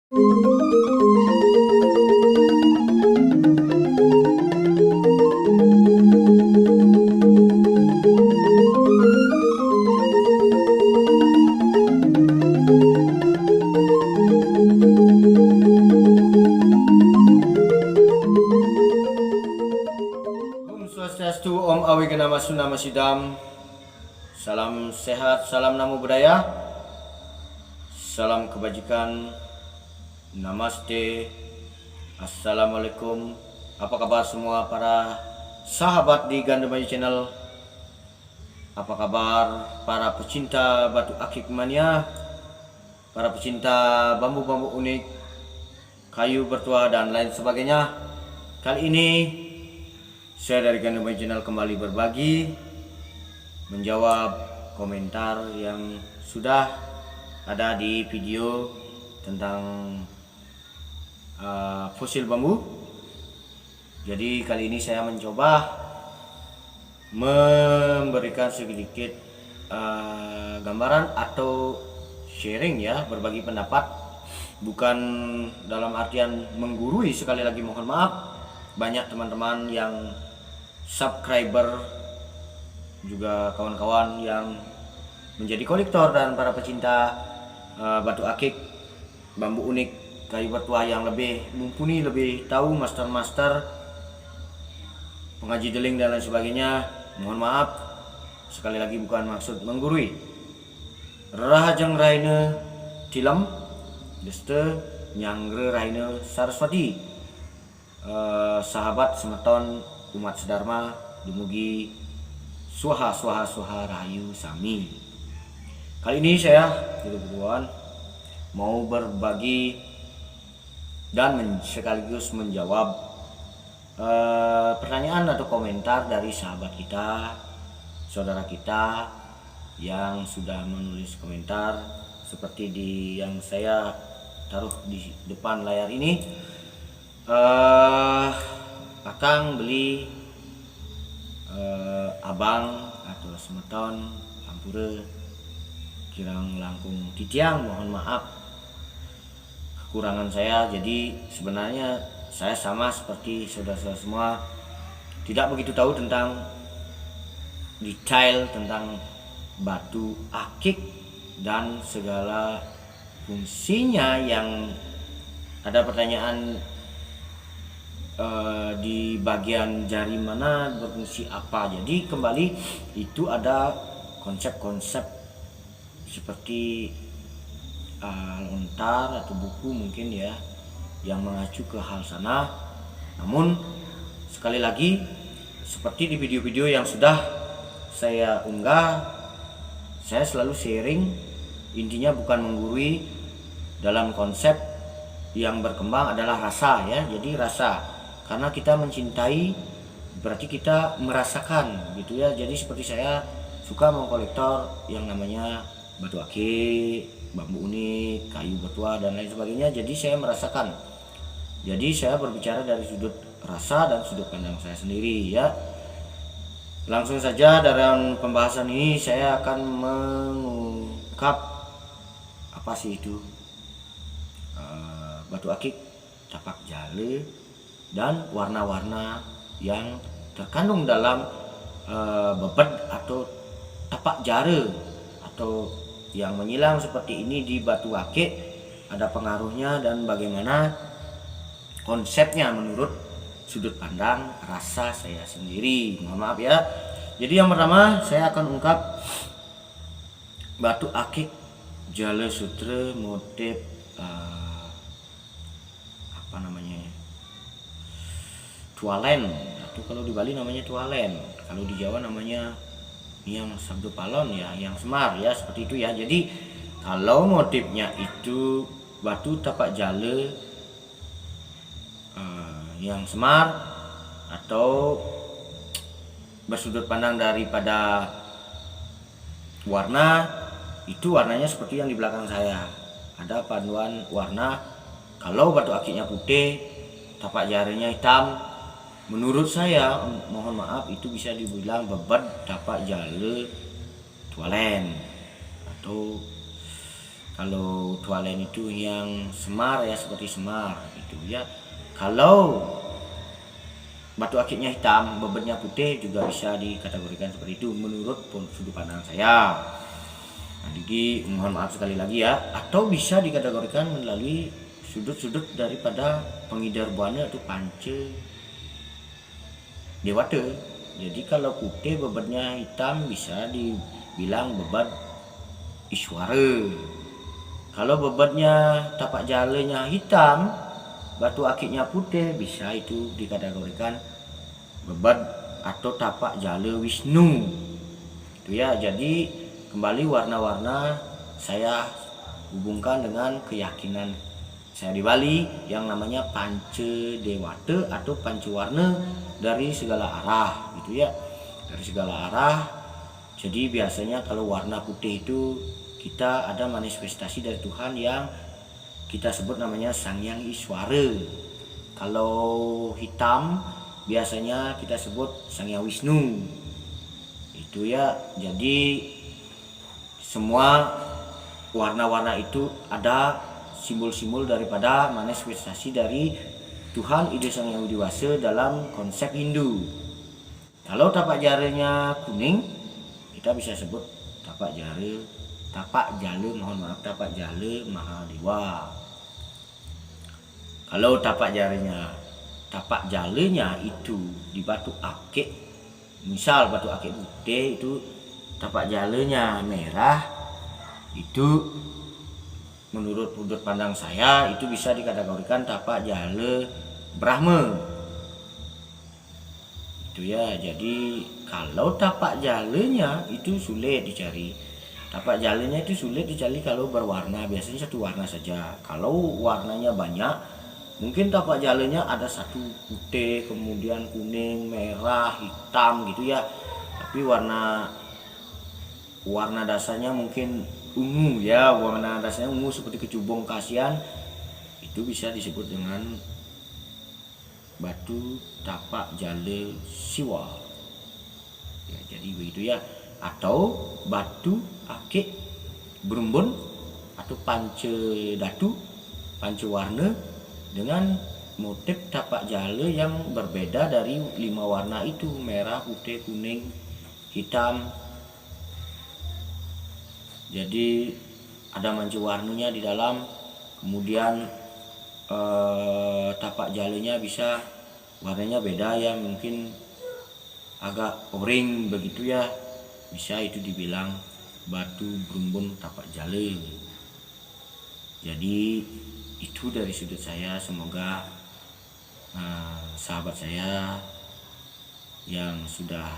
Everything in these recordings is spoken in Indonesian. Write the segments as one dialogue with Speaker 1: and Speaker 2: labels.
Speaker 1: Om Swastiastu, Om Awiganama Sunama Sidam. Salam sehat, salam namo budaya, salam kebajikan, namaste, assalamualaikum. Apa kabar semua para sahabat di Gandemayu Channel? Apa kabar para pecinta batu akik mania, para pecinta bambu-bambu unik, kayu bertuah dan lain sebagainya? Kali ini saya dari Gandemayu Channel kembali berbagi, menjawab komentar yang sudah ada di video tentang fosil bambu. Jadi kali ini saya mencoba memberikan sedikit gambaran atau sharing ya, berbagi pendapat, bukan dalam artian menggurui. Sekali lagi mohon maaf, banyak teman-teman yang subscriber juga kawan-kawan yang menjadi kolektor dan para pecinta batu akik, bambu unik, kayu bertuah yang lebih mumpuni, lebih tahu, master-master, pengaji deling dan lain sebagainya. Mohon maaf, sekali lagi bukan maksud menggurui. Rahajeng Raine Tilam Deste Nyangre Raine Saraswati, sahabat semeton umat sedharma dumugi Swaha Rahayu Sami. Kali ini saya berdua mau berbagi dan sekaligus menjawab pertanyaan atau komentar dari sahabat kita, saudara kita yang sudah menulis komentar seperti yang saya taruh di depan layar ini. Akang beli abang atau semeton hampura kirang langkung titiang, mohon maaf kekurangan saya. Jadi sebenarnya saya sama seperti saudara-saudara semua, tidak begitu tahu tentang detail tentang batu akik dan segala fungsinya. Yang ada pertanyaan di bagian jari mana berfungsi apa. Jadi kembali itu ada konsep-konsep seperti lontar atau buku mungkin ya yang mengacu ke hal sana. Namun sekali lagi seperti di video-video yang sudah saya unggah, saya selalu sharing, intinya bukan menggurui. Dalam konsep yang berkembang adalah rasa ya. Jadi rasa, karena kita mencintai berarti kita merasakan gitu ya. Jadi seperti saya suka mengkolektor yang namanya batu akik, bambu unik, kayu bertuah dan lain sebagainya. Jadi saya merasakan. Jadi saya berbicara dari sudut rasa dan sudut pandang saya sendiri ya. Langsung saja dalam pembahasan ini saya akan mengungkap apa sih itu batu akik, tapak jale, dan warna-warna yang terkandung dalam bebed atau tapak jare atau yang menyilang seperti ini di batu akik. Ada pengaruhnya dan bagaimana konsepnya menurut sudut pandang rasa saya sendiri. Mohon maaf ya. Jadi yang pertama saya akan ungkap batu akik jale sutra motif apa namanya, tualen, atau kalau di Bali namanya tualen, kalau di Jawa namanya yang sabdo palon ya, yang semar ya, seperti itu ya. Jadi kalau motifnya itu batu tapak jale yang semar atau bersudut pandang daripada warna, itu warnanya seperti yang di belakang saya. Ada panduan warna. Kalau batu akiknya putih, tapak jarenya hitam, menurut saya, mohon maaf, itu bisa dibilang bebed tapak jale tualen atau Kalau tualen itu yang semar ya, seperti semar gitu ya. Kalau batu akiknya hitam, bobotnya putih, juga bisa dikategorikan seperti itu menurut sudut pandang saya. Nah, jadi mohon maaf sekali lagi ya, atau bisa dikategorikan melalui sudut-sudut daripada pengidar buana atau pance dewata. Jadi kalau putih bobotnya hitam bisa dibilang bebat Iswara. Kalau bobotnya tapak jalanya hitam, batu akiknya putih, bisa itu dikategorikan bebat atau tapak jala Wisnu. Itu ya. Jadi kembali warna-warna saya hubungkan dengan keyakinan saya di Bali yang namanya Panca Dewata atau Pancawarna dari segala arah gitu ya. Dari segala arah. Jadi biasanya kalau warna putih itu kita ada manifestasi dari Tuhan yang kita sebut namanya Sang Hyang Iswara. Kalau hitam biasanya kita sebut Sang Hyang Wisnu. Itu ya. Jadi semua warna-warna itu ada simbol-simbol daripada manifestasi dari Tuhan Ide Sang Hyang Widiwasa dalam konsep Hindu. Kalau tapak jaranya kuning, kita bisa sebut tapak jala Mahadewa. Kalau tapak jalanya itu di batu akik, misal batu akik putih itu tapak jalanya merah, itu menurut sudut pandang saya itu bisa dikategorikan tapak jala Brahma. Itu ya. Jadi kalau tapak jalanya itu sulit dicari. Tapak jalanya itu sulit dicari kalau berwarna, biasanya satu warna saja. Kalau warnanya banyak, mungkin tapak jalanya ada satu putih, kemudian kuning, merah, hitam gitu ya. Tapi warna dasarnya mungkin ungu ya, warna dasarnya ungu seperti kecubung kasian, itu bisa disebut dengan batu tapak jala Siwa. Ya, jadi begitu ya. Atau batu akik berumbun atau panca datu, panca warna dengan motif tapak jala yang berbeda dari 5 warna itu, merah, putih, kuning, hitam. Jadi ada manca warnanya di dalam, kemudian tapak jalanya bisa warnanya beda ya, mungkin agak orange begitu ya, bisa itu dibilang batu berumbun tapak jala. Jadi itu dari sudut saya. Semoga sahabat saya yang sudah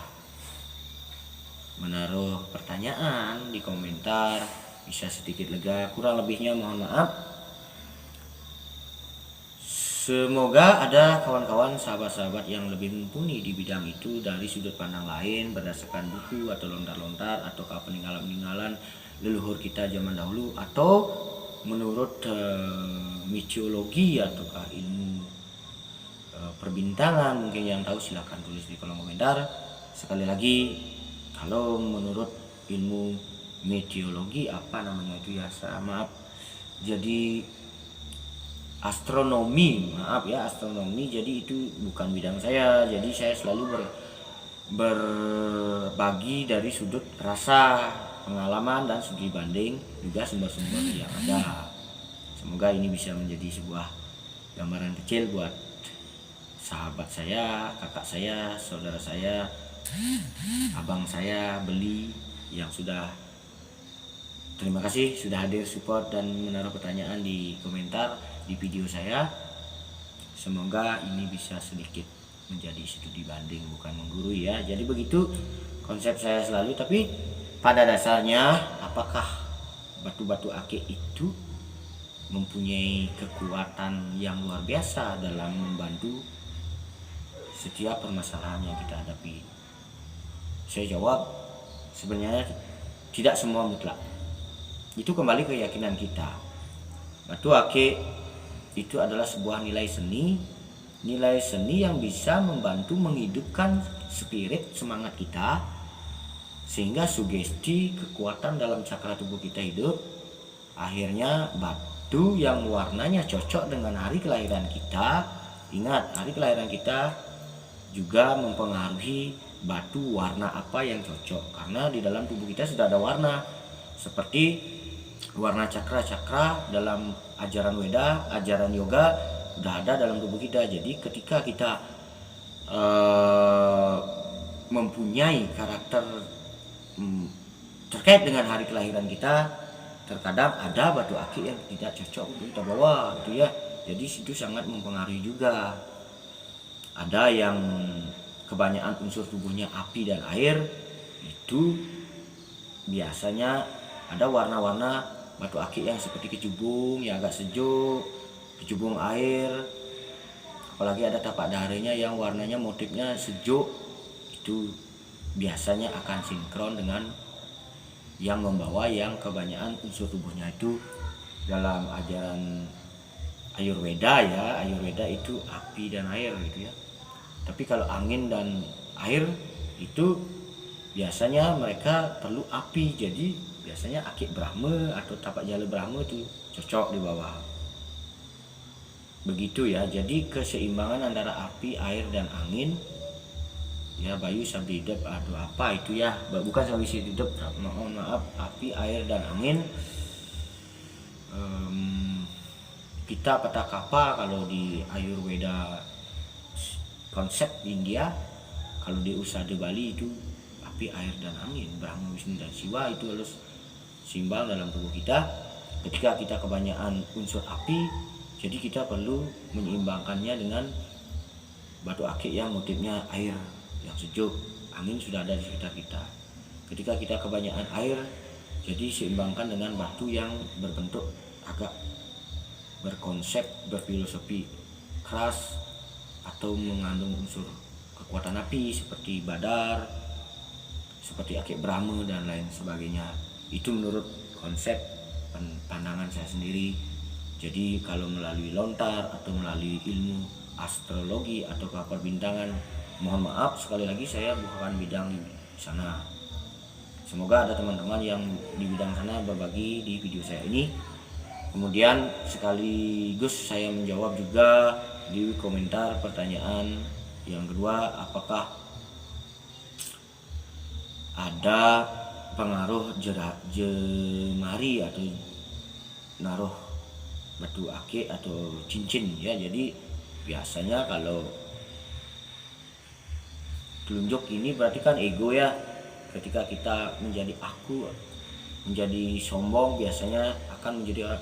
Speaker 1: menaruh pertanyaan di komentar bisa sedikit lega, kurang lebihnya mohon maaf. Semoga ada kawan-kawan sahabat-sahabat yang lebih mumpuni di bidang itu dari sudut pandang lain berdasarkan buku atau lontar-lontar atau peninggalan-peninggalan leluhur kita zaman dahulu, atau menurut mitiologi atau ilmu perbintangan. Mungkin yang tahu silahkan tulis di kolom komentar. Sekali lagi, kalau menurut ilmu meteorologi apa namanya itu ya, maaf, jadi astronomi, astronomi, jadi itu bukan bidang saya. Jadi saya selalu berbagi dari sudut rasa, pengalaman, dan studi banding juga sumber-sumber yang ada. Semoga ini bisa menjadi sebuah gambaran kecil buat sahabat saya, kakak saya, saudara saya, abang saya, beli yang sudah. Terima kasih sudah hadir, support, dan menaruh pertanyaan di komentar di video saya. Semoga ini bisa sedikit menjadi studi banding, bukan menggurui ya. Jadi begitu konsep saya selalu. Tapi pada dasarnya, apakah batu-batu akik itu mempunyai kekuatan yang luar biasa dalam membantu setiap permasalahan yang kita hadapi? Saya jawab, sebenarnya tidak semua mutlak. Itu kembali ke keyakinan kita. Batu akik itu adalah sebuah nilai seni yang bisa membantu menghidupkan spirit, semangat kita, sehingga sugesti kekuatan dalam cakra tubuh kita hidup, akhirnya batu yang warnanya cocok dengan hari kelahiran kita. Ingat, hari kelahiran kita juga mempengaruhi batu warna apa yang cocok, karena di dalam tubuh kita sudah ada warna, seperti warna cakra-cakra dalam ajaran Weda, ajaran yoga udah ada dalam tubuh kita. Jadi ketika kita mempunyai karakter terkait dengan hari kelahiran kita, terkadang ada batu akik yang tidak cocok untuk kita bawa gitu ya. Jadi situ sangat mempengaruhi juga. Ada yang kebanyakan unsur tubuhnya api dan air, itu biasanya ada warna-warna batu akik yang seperti kecubung yang agak sejuk, kecubung air, apalagi ada tapak darinya yang warnanya motifnya sejuk, itu biasanya akan sinkron dengan yang membawa yang kebanyakan unsur tubuhnya itu dalam ajaran Ayurveda ya. Ayurveda itu api dan air gitu ya. Tapi kalau angin dan air itu biasanya mereka perlu api. Jadi biasanya akik Brahma atau tapak jala Brahma itu cocok di bawah. Begitu ya. Jadi keseimbangan antara api, air dan angin ya, Bayu Sabdi hidup, aduh apa itu ya, bukan Sabdi hidup, mohon maaf, api, air dan angin. Kita Petakapa kalau di Ayurveda konsep di India, kalau di Usada Bali itu api, air dan angin, Brahma, Wisnu dan Siwa itu harus seimbang dalam tubuh kita. Ketika kita kebanyakan unsur api, jadi kita perlu menyeimbangkannya dengan batu akik yang motifnya air yang sejuk, angin sudah ada di sekitar kita. Ketika kita kebanyakan air, jadi seimbangkan dengan batu yang berbentuk agak berkonsep, berfilosofi keras atau mengandung unsur kekuatan api seperti badar, seperti akik Brahma dan lain sebagainya. Itu menurut konsep pandangan saya sendiri. Jadi kalau melalui lontar atau melalui ilmu astrologi atau perbintangan, mohon maaf sekali lagi saya bukan bidang di sana. Semoga ada teman-teman yang di bidang sana berbagi di video saya ini. Kemudian sekaligus saya menjawab juga di komentar pertanyaan yang kedua, apakah ada pengaruh jemari atau naruh batu akik atau cincin ya. Jadi biasanya kalau telunjuk ini berarti kan ego ya. Ketika kita menjadi aku, menjadi sombong, biasanya akan menjadi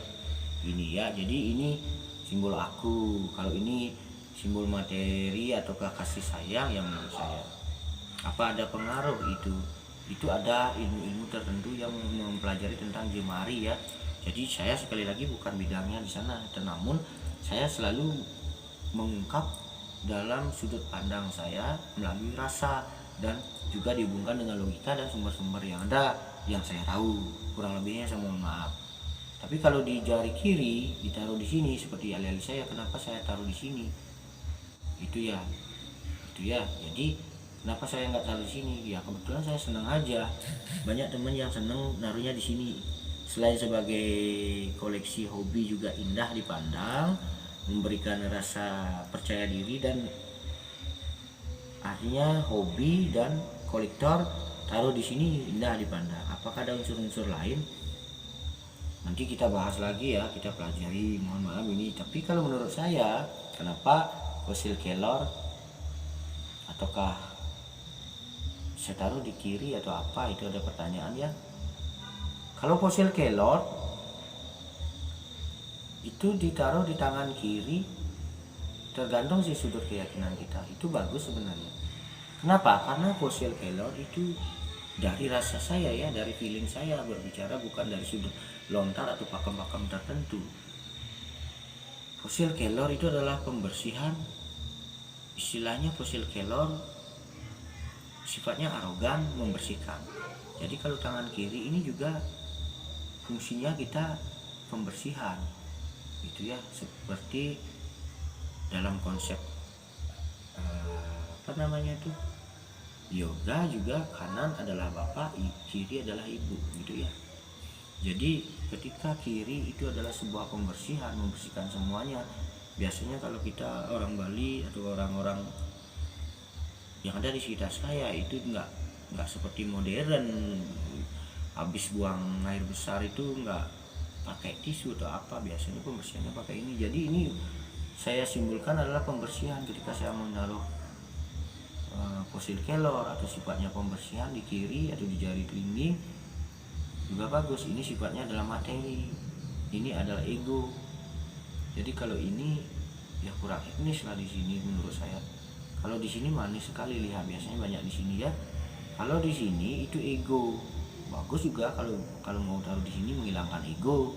Speaker 1: ini ya. Jadi ini simbol aku, kalau ini simbol materi ataukah kasih sayang yang menurut saya. Apa ada pengaruh itu? Itu ada ilmu-ilmu tertentu yang mempelajari tentang jemari ya. Jadi saya sekali lagi bukan bidangnya di sana, namun saya selalu mengungkap dalam sudut pandang saya melalui rasa dan juga dihubungkan dengan logika dan sumber-sumber yang ada yang saya tahu. Kurang lebihnya saya mohon maaf. Tapi kalau di jari kiri ditaruh di sini seperti alih-alih saya, kenapa saya taruh di sini? Itu ya. Jadi kenapa saya nggak taruh di sini? Ya kebetulan saya senang aja. Banyak teman yang senang naruhnya di sini. Selain sebagai koleksi hobi juga indah dipandang, memberikan rasa percaya diri, dan artinya hobi dan kolektor taruh di sini indah dipandang. Apakah ada unsur-unsur lain? Nanti kita bahas lagi ya, kita pelajari, mohon maaf ini. Tapi kalau menurut saya, kenapa fosil kelor ataukah saya taruh di kiri atau apa, itu ada pertanyaan ya. Kalau fosil kelor itu ditaruh di tangan kiri, tergantung sih sudut keyakinan kita, itu bagus sebenarnya. Kenapa? Karena fosil kelor itu dari rasa saya ya, dari feeling saya berbicara, bukan dari sudut lontar atau pakem-pakem tertentu. Fosil kelor itu adalah pembersihan. Istilahnya fosil kelor sifatnya arogan, membersihkan. Jadi kalau tangan kiri ini juga fungsinya kita pembersihan. Itu ya, seperti dalam konsep apa namanya itu, yoga juga kanan adalah bapak, kiri adalah ibu gitu ya. Jadi ketika kiri itu adalah sebuah pembersihan, membersihkan semuanya. Biasanya kalau kita orang Bali atau orang-orang yang ada di sekitar saya itu nggak seperti modern, habis buang air besar itu nggak pakai tisu atau apa, biasanya pembersihannya pakai ini. Jadi ini saya simpulkan adalah pembersihan ketika saya menaruh fosil kelor atau sifatnya pembersihan di kiri atau di jari kelingking juga bagus. Ini sifatnya adalah materi, ini adalah ego. Jadi kalau ini ya kurang etnis lah di sini menurut saya. Kalau di sini manis sekali, lihat biasanya banyak di sini ya. Kalau di sini itu ego, bagus juga kalau mau taruh di sini menghilangkan ego.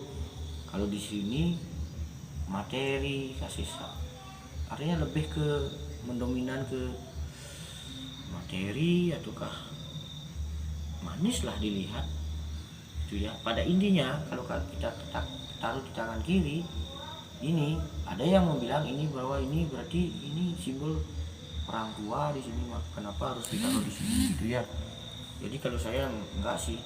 Speaker 1: Kalau di sini materi, kasih artinya lebih ke mendominan ke materi ataukah manis lah dilihat itu ya. Pada intinya kalau kita taruh di tangan kiri ini, ada yang bilang ini bahwa ini berarti ini simbol orang tua di sini, kenapa harus ditaruh di sini gitu ya. Jadi kalau saya enggak sih,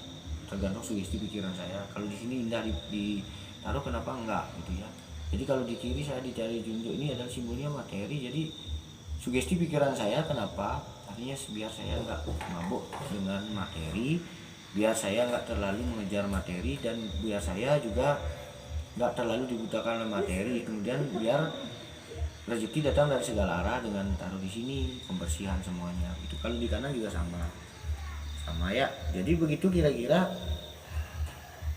Speaker 1: tergantung sugesti pikiran saya. Kalau di sini indah ditaruh, kenapa enggak gitu ya. Jadi kalau di kiri saya dicari junjuk, ini adalah simbolnya materi. Jadi sugesti pikiran saya kenapa, artinya biar saya enggak mabuk dengan materi, biar saya enggak terlalu mengejar materi, dan biar saya juga enggak terlalu dibutakan oleh materi. Kemudian biar rezeki datang dari segala arah dengan taruh di sini, pembersihan semuanya. Itu kalau di kanan juga sama ya. Jadi begitu kira-kira.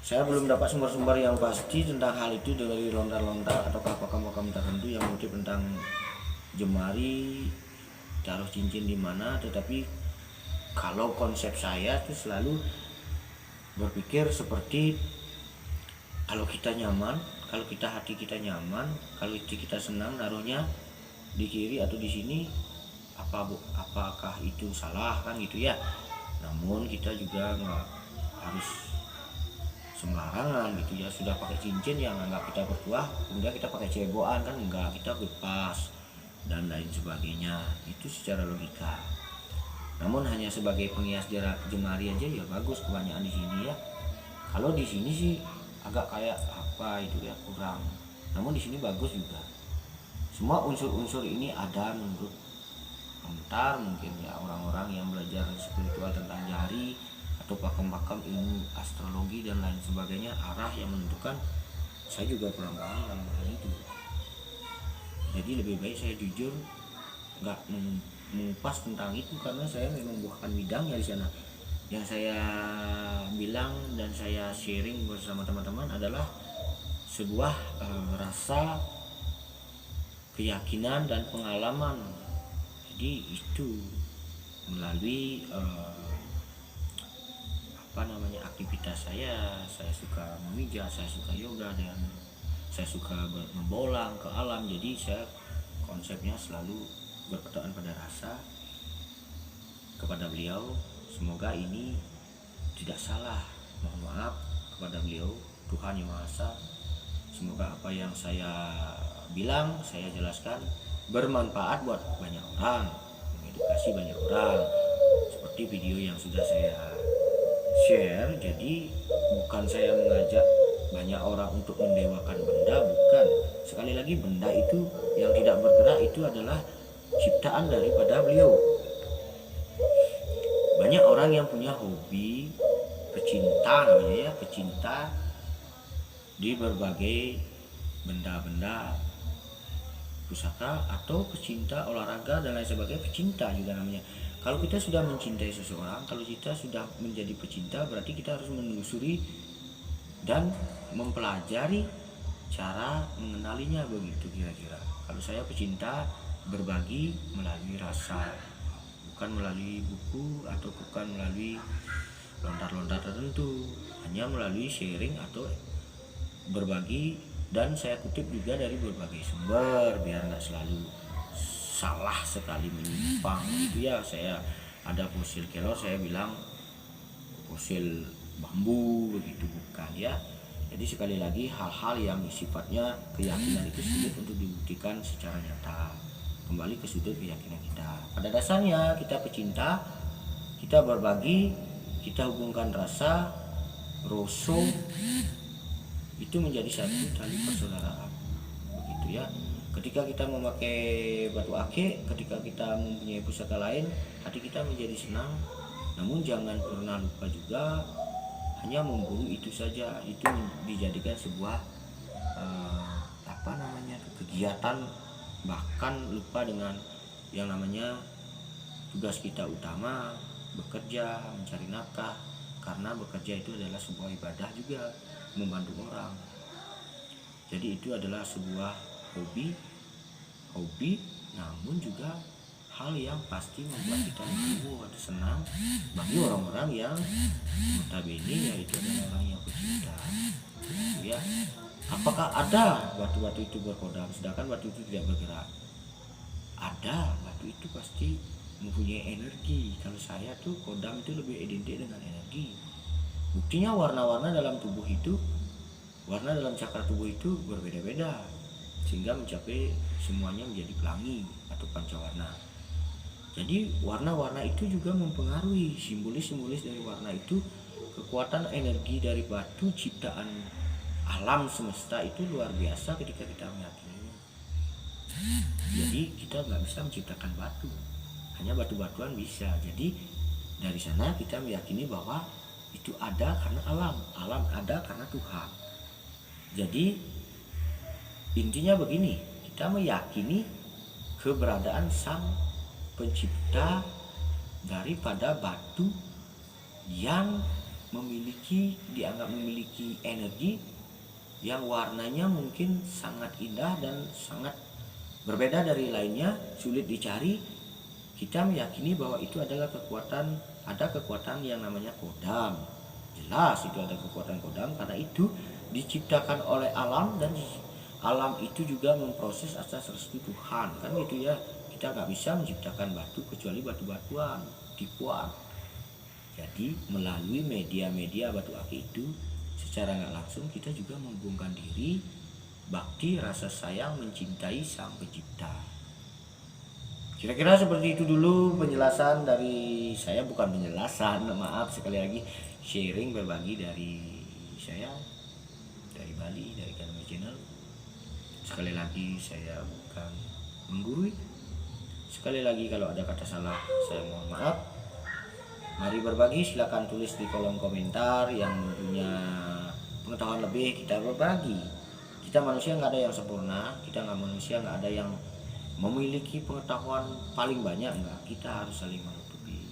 Speaker 1: Saya belum dapat sumber-sumber yang pasti tentang hal itu dari lontar-lontar atau makam-makam tertentu yang mengutip tentang jemari taruh cincin di mana. Tetapi kalau konsep saya itu selalu berpikir seperti kalau kita nyaman, kalau kita hati kita nyaman, kalau kita senang naruhnya di kiri atau di sini, apakah itu salah kan gitu ya. Namun kita juga nggak harus sembarangan gitu ya. Sudah pakai cincin yang anggap kita bertuah, kemudian kita pakai cebokan kan enggak, kita lepas dan lain sebagainya. Itu secara logika. Namun hanya sebagai penghias jemari aja ya bagus kebanyakan di sini ya. Kalau di sini sih agak kayak apa itu ya, kurang. Namun di sini bagus juga. Semua unsur-unsur ini ada menurut komentar mungkin ya orang-orang yang belajar spiritual tentang jari atau pakam-pakam ilmu astrologi dan lain sebagainya, arah yang menentukan. Saya juga kurang paham dalam hal itu. Jadi lebih baik saya jujur nggak mengupas tentang itu, karena saya memang bukan bidangnya di sana. Yang saya bilang dan saya sharing bersama teman-teman adalah sebuah rasa keyakinan dan pengalaman. Jadi itu melalui aktivitas saya suka memijat, saya suka yoga, dan saya suka membolang ke alam. Jadi saya konsepnya selalu berpedoman pada rasa kepada beliau. Semoga ini tidak salah, mohon maaf kepada beliau, Tuhan Yang Maha Esa. Semoga apa yang saya bilang, saya jelaskan bermanfaat buat banyak orang, mengedukasi banyak orang, seperti video yang sudah saya share. Jadi bukan saya mengajak banyak orang untuk mendewakan benda, bukan. Sekali lagi, benda itu yang tidak bergerak itu adalah ciptaan daripada beliau. Banyak orang yang punya hobi pecinta, namanya ya, pecinta di berbagai benda-benda pusaka, atau pecinta olahraga dan lain sebagainya, pecinta juga namanya. Kalau kita sudah mencintai seseorang, kalau kita sudah menjadi pecinta, berarti kita harus menelusuri dan mempelajari cara mengenalinya, begitu kira-kira. Kalau saya pecinta berbagi melalui rasa, bukan melalui buku atau bukan melalui lontar-lontar tertentu, hanya melalui sharing atau berbagi. Dan saya kutip juga dari berbagai sumber biar nggak selalu salah sekali menyimpang gitu ya. Saya ada fosil kelor, saya bilang fosil bambu, begitu bukan ya. Jadi sekali lagi, hal-hal yang sifatnya keyakinan itu sulit untuk dibuktikan secara nyata. Kembali ke sudut keyakinan kita. Pada dasarnya kita pecinta, kita berbagi, kita hubungkan rasa, roso itu menjadi satu tali persaudaraan, begitu ya. Ketika kita memakai batu ake, ketika kita mempunyai pusaka lain, hati kita menjadi senang. Namun jangan pernah lupa juga hanya memburu itu saja, itu dijadikan sebuah kegiatan, bahkan lupa dengan yang namanya tugas kita utama, bekerja, mencari nafkah. Karena bekerja itu adalah sebuah ibadah juga, membantu orang. Jadi itu adalah sebuah hobi, namun juga hal yang pasti membuat kita menunggu atau senang bagi orang-orang yang notabene yaitu adalah orang yang pecinta. Ya, apakah ada batu-batu itu berkodam sedangkan batu itu tidak bergerak? Ada, batu itu pasti mempunyai energi. Kalau saya tuh kodam itu lebih identik dengan energi. Buktinya warna-warna dalam tubuh itu, warna dalam cakra tubuh itu berbeda-beda sehingga mencapai semuanya menjadi pelangi atau pancawarna. Jadi warna-warna itu juga mempengaruhi simbolis-simbolis dari warna itu. Kekuatan energi dari batu ciptaan alam semesta itu luar biasa ketika kita meyakininya. Jadi kita nggak bisa menciptakan batu, hanya batu-batuan bisa. Jadi dari sana kita meyakini bahwa itu ada karena alam ada karena Tuhan. Jadi intinya begini, kita meyakini keberadaan Sang Pencipta daripada batu yang dianggap memiliki energi yang warnanya mungkin sangat indah dan sangat berbeda dari lainnya, sulit dicari. Kita meyakini bahwa itu adalah ada kekuatan yang namanya kodam. Jelas itu ada kekuatan kodam karena itu diciptakan oleh alam dan alam itu juga memproses atas restu Tuhan, kan gitu ya. Kita nggak bisa menciptakan batu kecuali batu-batuan, tipuan. Jadi melalui media-media batu ake itu secara nggak langsung kita juga menghubungkan diri, bakti, rasa sayang, mencintai Sang Pencipta. Kira-kira seperti itu dulu penjelasan dari saya, bukan penjelasan, maaf sekali lagi, sharing berbagi dari saya, dari Bali, dari Kanal Channel. Sekali lagi saya bukan menggurui. Sekali lagi kalau ada kata salah saya mohon maaf. Mari berbagi, silakan tulis di kolom komentar. Yang punya pengetahuan lebih kita berbagi. Kita manusia nggak ada yang sempurna, kita nggak manusia nggak ada yang memiliki pengetahuan paling banyak, enggak. Kita harus saling menutupi.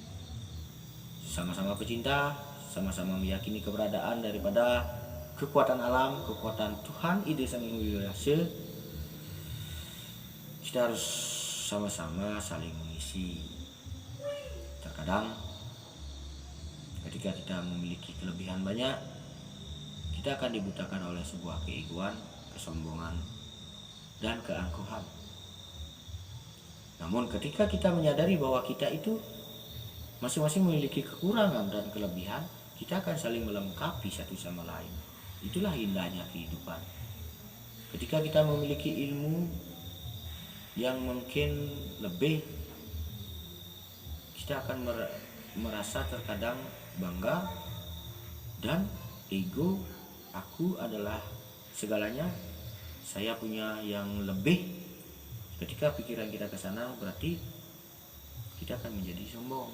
Speaker 1: Sama-sama pecinta, sama-sama meyakini keberadaan daripada kekuatan alam, kekuatan Tuhan Ide Sang Hyang Widi Wase. Kita harus sama-sama saling mengisi. Terkadang ketika kita memiliki kelebihan banyak, kita akan dibutakan oleh sebuah keegoan, kesombongan, dan keangkuhan. Namun ketika kita menyadari bahwa kita itu masing-masing memiliki kekurangan dan kelebihan, kita akan saling melengkapi satu sama lain. Itulah indahnya kehidupan. Ketika kita memiliki ilmu yang mungkin lebih, kita akan merasa terkadang bangga dan ego, aku adalah segalanya, saya punya yang lebih. Ketika pikiran kita ke sana, berarti kita akan menjadi sombong.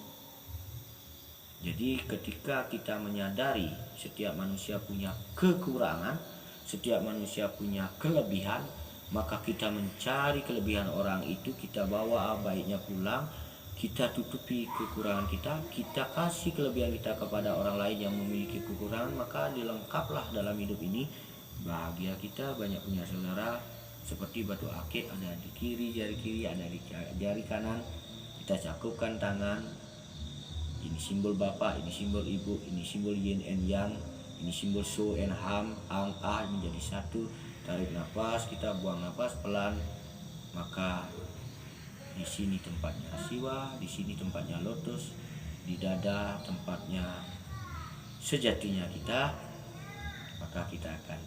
Speaker 1: Jadi ketika kita menyadari setiap manusia punya kekurangan, setiap manusia punya kelebihan, maka kita mencari kelebihan orang itu, kita bawa baiknya pulang, kita tutupi kekurangan kita, kita kasih kelebihan kita kepada orang lain yang memiliki kekurangan, maka dilengkaplah dalam hidup ini. Bahagia kita banyak punya saudara, seperti batu ake ada di jari kiri, ada di jari kanan. Kita cakupkan tangan, ini simbol bapak, ini simbol ibu, ini simbol yin and yang, ini simbol so and ham, ang ah menjadi satu. Tarik nafas, kita buang nafas pelan, maka di sini tempatnya siwa, di sini tempatnya lotus, di dada tempatnya sejatinya kita. Maka kita akan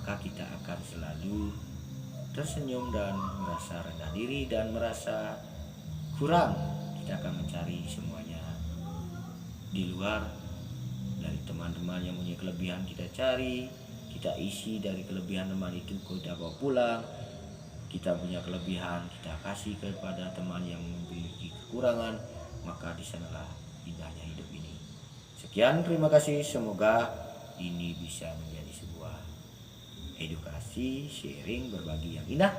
Speaker 1: maka kita akan selalu tersenyum dan merasa rendah diri dan merasa kurang. Kita akan mencari semuanya di luar teman-teman yang punya kelebihan kita cari, kita isi dari kelebihan teman itu, kita bawa pulang. Kita punya kelebihan, kita kasih kepada teman yang memiliki kekurangan, maka di sanalah indahnya hidup ini. Sekian, terima kasih. Semoga ini bisa menjadi sebuah edukasi, sharing, berbagi yang indah.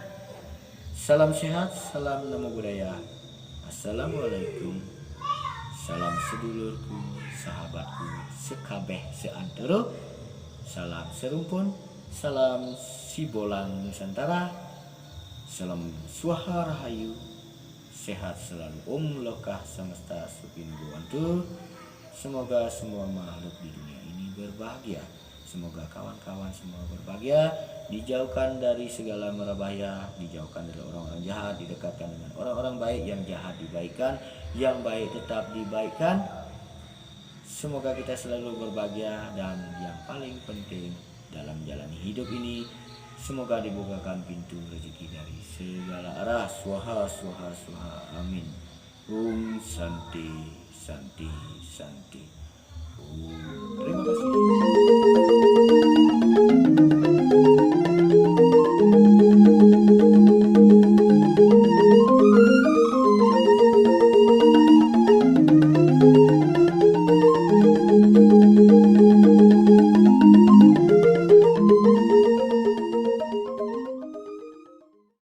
Speaker 1: Salam sehat, salam namo budaya. Assalamualaikum. Salam sedulurku, sahabatku, sekabeh seantero. Salam serumpun, salam Sibolang Nusantara. Salam Swaha Rahayu. Sehat selalu Om Lokah Semesta Supin Buantu. Semoga semua makhluk di dunia ini berbahagia. Semoga kawan-kawan semua berbahagia, dijauhkan dari segala mara bahaya, dijauhkan dari orang-orang jahat, didekatkan dengan orang-orang baik, yang jahat dibaikan, yang baik tetap dibaikan. Semoga kita selalu berbahagia, dan yang paling penting dalam jalani hidup ini, semoga dibukakan pintu rezeki dari segala arah. Swaha, swaha, swaha. Amin. Om Santi, Santi, Santi. Terima kasih.